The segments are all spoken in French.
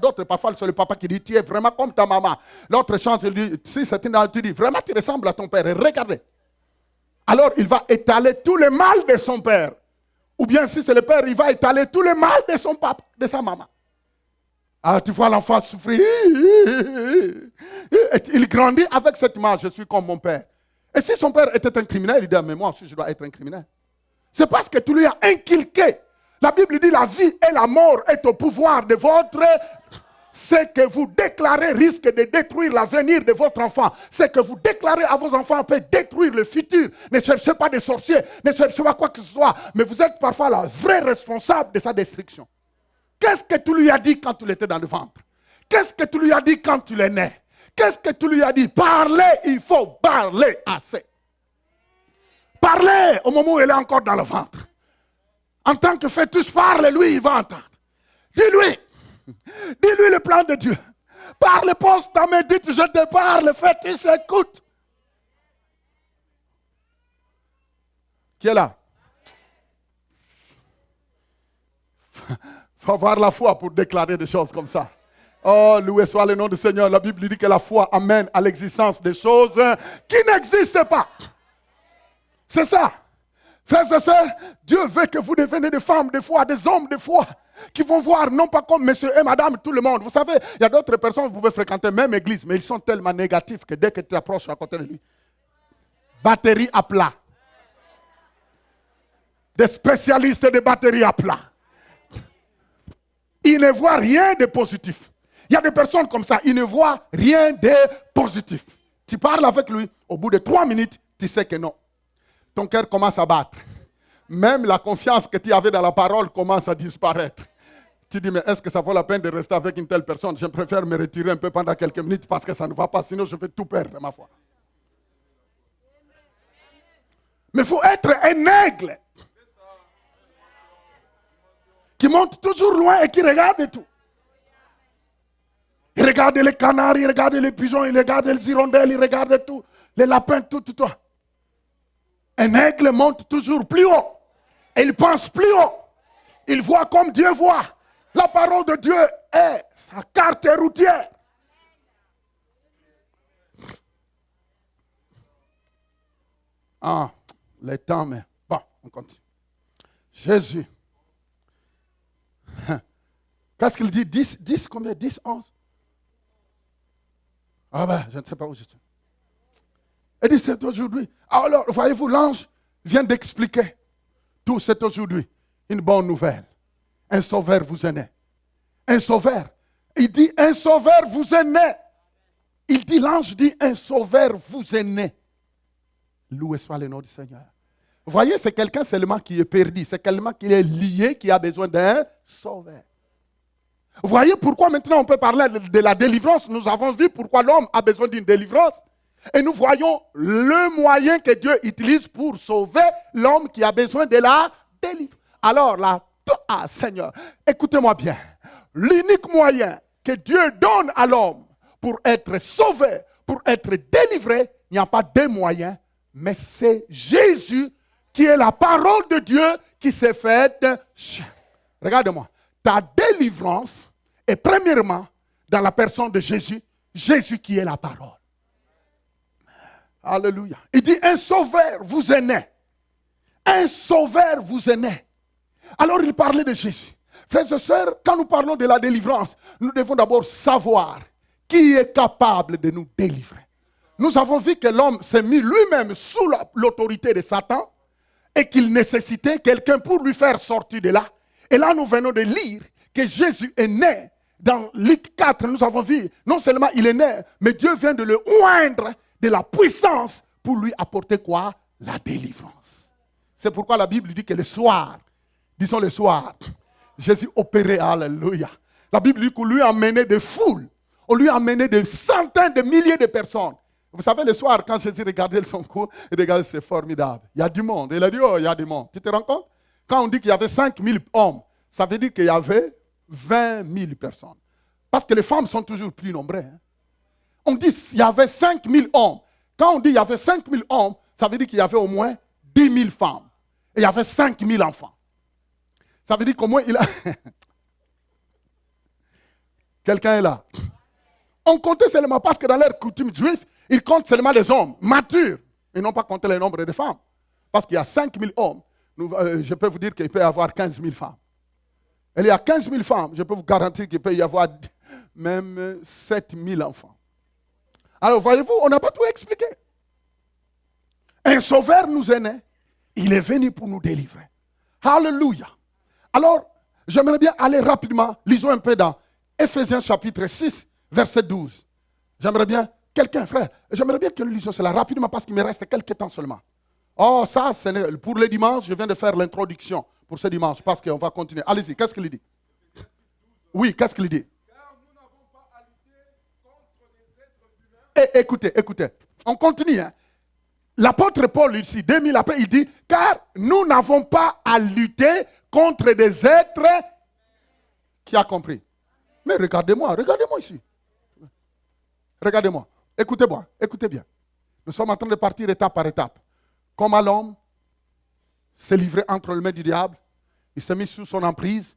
D'autres, parfois, c'est le papa qui dit, tu es vraiment comme ta maman. L'autre chance, il dit, si c'est une tu dis, vraiment, tu ressembles à ton père. Et regardez. Alors, il va étaler tout le mal de son père. Ou bien, si c'est le père, il va étaler tout le mal de son papa, de sa maman. Ah, tu vois l'enfant souffrir. Il grandit avec cette image, je suis comme mon père. Et si son père était un criminel, il dit, mais moi aussi, je dois être un criminel. C'est parce que tu lui as inculqué. La Bible dit, la vie et la mort est au pouvoir de votre... Ce que vous déclarez risque de détruire l'avenir de votre enfant. Ce que vous déclarez à vos enfants peut détruire le futur. Ne cherchez pas des sorciers, ne cherchez pas quoi que ce soit. Mais vous êtes parfois la vraie responsable de sa destruction. Qu'est-ce que tu lui as dit quand tu étais dans le ventre? Qu'est-ce que tu lui as dit quand tu es né? Qu'est-ce que tu lui as dit? Parlez, il faut parler assez. Parlez au moment où elle est encore dans le ventre. En tant que fœtus, parle, lui, il va entendre. Dis-lui. Dis-lui le plan de Dieu. Parle, pose ta main, dites, je te parle, fœtus, écoute. Qui est là? Il faut avoir la foi pour déclarer des choses comme ça. Oh, loué soit le nom du Seigneur. La Bible dit que la foi amène à l'existence des choses qui n'existent pas. C'est ça. Frères et sœurs, Dieu veut que vous deveniez des femmes de foi, des hommes de foi, qui vont voir non pas comme monsieur et madame, tout le monde. Vous savez, il y a d'autres personnes, vous pouvez fréquenter même église, mais ils sont tellement négatifs que dès que tu t'approches à côté de lui, batterie à plat. Des spécialistes de batterie à plat. Ils ne voient rien de positif. Il y a des personnes comme ça, ils ne voient rien de positif. Tu parles avec lui, au bout de 3 minutes, tu sais que non. Ton cœur commence à battre. Même la confiance que tu avais dans la parole commence à disparaître. Tu dis, mais est-ce que ça vaut la peine de rester avec une telle personne? Je préfère me retirer un peu pendant quelques minutes parce que ça ne va pas, sinon je vais tout perdre, ma foi. Mais il faut être un aigle qui monte toujours loin et qui regarde tout. Il regarde les canards, il regarde les pigeons, il regarde les hirondelles, il regarde tout, les lapins, tout. Un aigle monte toujours plus haut. Et il pense plus haut. Il voit comme Dieu voit. La parole de Dieu est sa carte routière. Ah, les temps, mais bon, on continue. Jésus. Qu'est-ce qu'il dit? 10 combien? 10, 11? Ah ben, je ne sais pas où je suis. Il dit, c'est aujourd'hui. Alors, voyez-vous, l'ange vient d'expliquer. Tout, c'est aujourd'hui. Une bonne nouvelle. Un sauveur vous est né. Un sauveur. Il dit, un sauveur vous est né. Il dit, l'ange dit, un sauveur vous est né. Loué soit le nom du Seigneur. Vous voyez, c'est quelqu'un seulement qui est perdu. C'est quelqu'un qui est lié, qui a besoin d'un sauveur. Vous voyez pourquoi maintenant on peut parler de la délivrance. Nous avons vu pourquoi l'homme a besoin d'une délivrance. Et nous voyons le moyen que Dieu utilise pour sauver l'homme qui a besoin de la délivrance. Alors là, Seigneur, écoutez-moi bien. L'unique moyen que Dieu donne à l'homme pour être sauvé, pour être délivré, il n'y a pas deux moyens, mais c'est Jésus qui est la parole de Dieu qui s'est faite chair. Regarde-moi. Ta délivrance est premièrement dans la personne de Jésus, Jésus qui est la parole. Alléluia. Il dit, un sauveur vous est né. Un sauveur vous est né. Alors il parlait de Jésus. Frères et sœurs, quand nous parlons de la délivrance, nous devons d'abord savoir qui est capable de nous délivrer. Nous avons vu que l'homme s'est mis lui-même sous l'autorité de Satan et qu'il nécessitait quelqu'un pour lui faire sortir de là. Et là, nous venons de lire que Jésus est né. Dans Luc 4, nous avons vu, non seulement il est né, mais Dieu vient de le oindre de la puissance pour lui apporter quoi? La délivrance. C'est pourquoi la Bible dit que le soir, disons le soir, Jésus opérait, alléluia. La Bible dit qu'on lui a amené des foules, on lui a amené des centaines de milliers de personnes. Vous savez, le soir, quand Jésus regardait son cours, il regardait, c'est formidable. Il y a du monde. Il a dit, oh, il y a du monde. Tu te rends compte? Quand on dit qu'il y avait 5000 hommes, ça veut dire qu'il y avait 20 000 personnes. Parce que les femmes sont toujours plus nombreuses. Hein? On dit qu'il y avait 5000 hommes. Quand on dit qu'il y avait 5000 hommes, ça veut dire qu'il y avait au moins 10 000 femmes. Et il y avait 5000 enfants. Ça veut dire qu'au moins il a... Quelqu'un est là. On comptait seulement parce que dans leur coutume juive, ils comptent seulement les hommes matures. Ils n'ont pas compté le nombre de femmes. Parce qu'il y a 5 000 hommes. Je peux vous dire qu'il peut y avoir 15 000 femmes. Et il y a 15 000 femmes. Je peux vous garantir qu'il peut y avoir même 7 000 enfants. Alors voyez-vous, on n'a pas tout expliqué. Un sauveur nous est né. Il est venu pour nous délivrer. Alléluia. Alors, j'aimerais bien aller rapidement. Lisons un peu dans Ephésiens chapitre 6, verset 12. J'aimerais bien, quelqu'un, frère, j'aimerais bien que nous lisions cela rapidement parce qu'il me reste quelques temps seulement. Oh, ça, c'est pour le dimanche, je viens de faire l'introduction pour ce dimanche parce qu'on va continuer. Allez-y, qu'est-ce qu'il dit? Oui, qu'est-ce qu'il dit? Car nous n'avons pas à lutter contre les êtres humains. Écoutez, on continue. Hein? L'apôtre Paul ici, 2000 après, il dit, car nous n'avons pas à lutter contre des êtres qui a compris. Mais regardez-moi ici. Regardez-moi, écoutez-moi, écoutez bien. Nous sommes en train de partir étape par étape. Comment l'homme s'est livré entre les mains du diable, il s'est mis sous son emprise.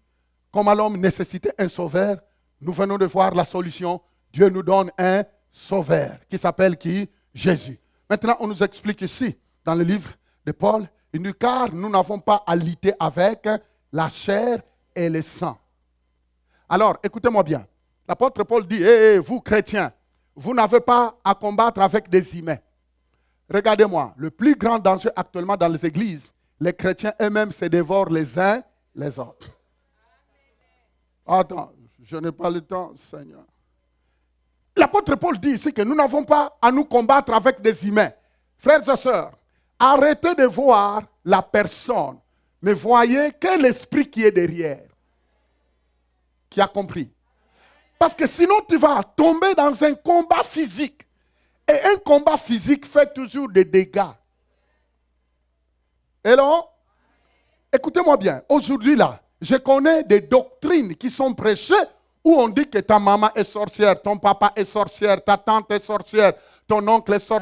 Comment l'homme nécessitait un sauveur, nous venons de voir la solution. Dieu nous donne un sauveur qui s'appelle qui? Jésus. Maintenant, on nous explique ici, dans le livre de Paul, il dit, car nous n'avons pas à lutter avec la chair et le sang. Alors, écoutez-moi bien. L'apôtre Paul dit, vous chrétiens, vous n'avez pas à combattre avec des humains. Regardez-moi, le plus grand danger actuellement dans les églises, les chrétiens eux-mêmes se dévorent les uns les autres. Attends, je n'ai pas le temps, Seigneur. L'apôtre Paul dit ici que nous n'avons pas à nous combattre avec des humains. Frères et sœurs, arrêtez de voir la personne, mais voyez quel esprit qui est derrière, qui a compris. Parce que sinon tu vas tomber dans un combat physique. Et un combat physique fait toujours des dégâts. Et là, écoutez-moi bien, aujourd'hui là, je connais des doctrines qui sont prêchées où on dit que ta maman est sorcière, ton papa est sorcière, ta tante est sorcière, ton oncle est sorcière.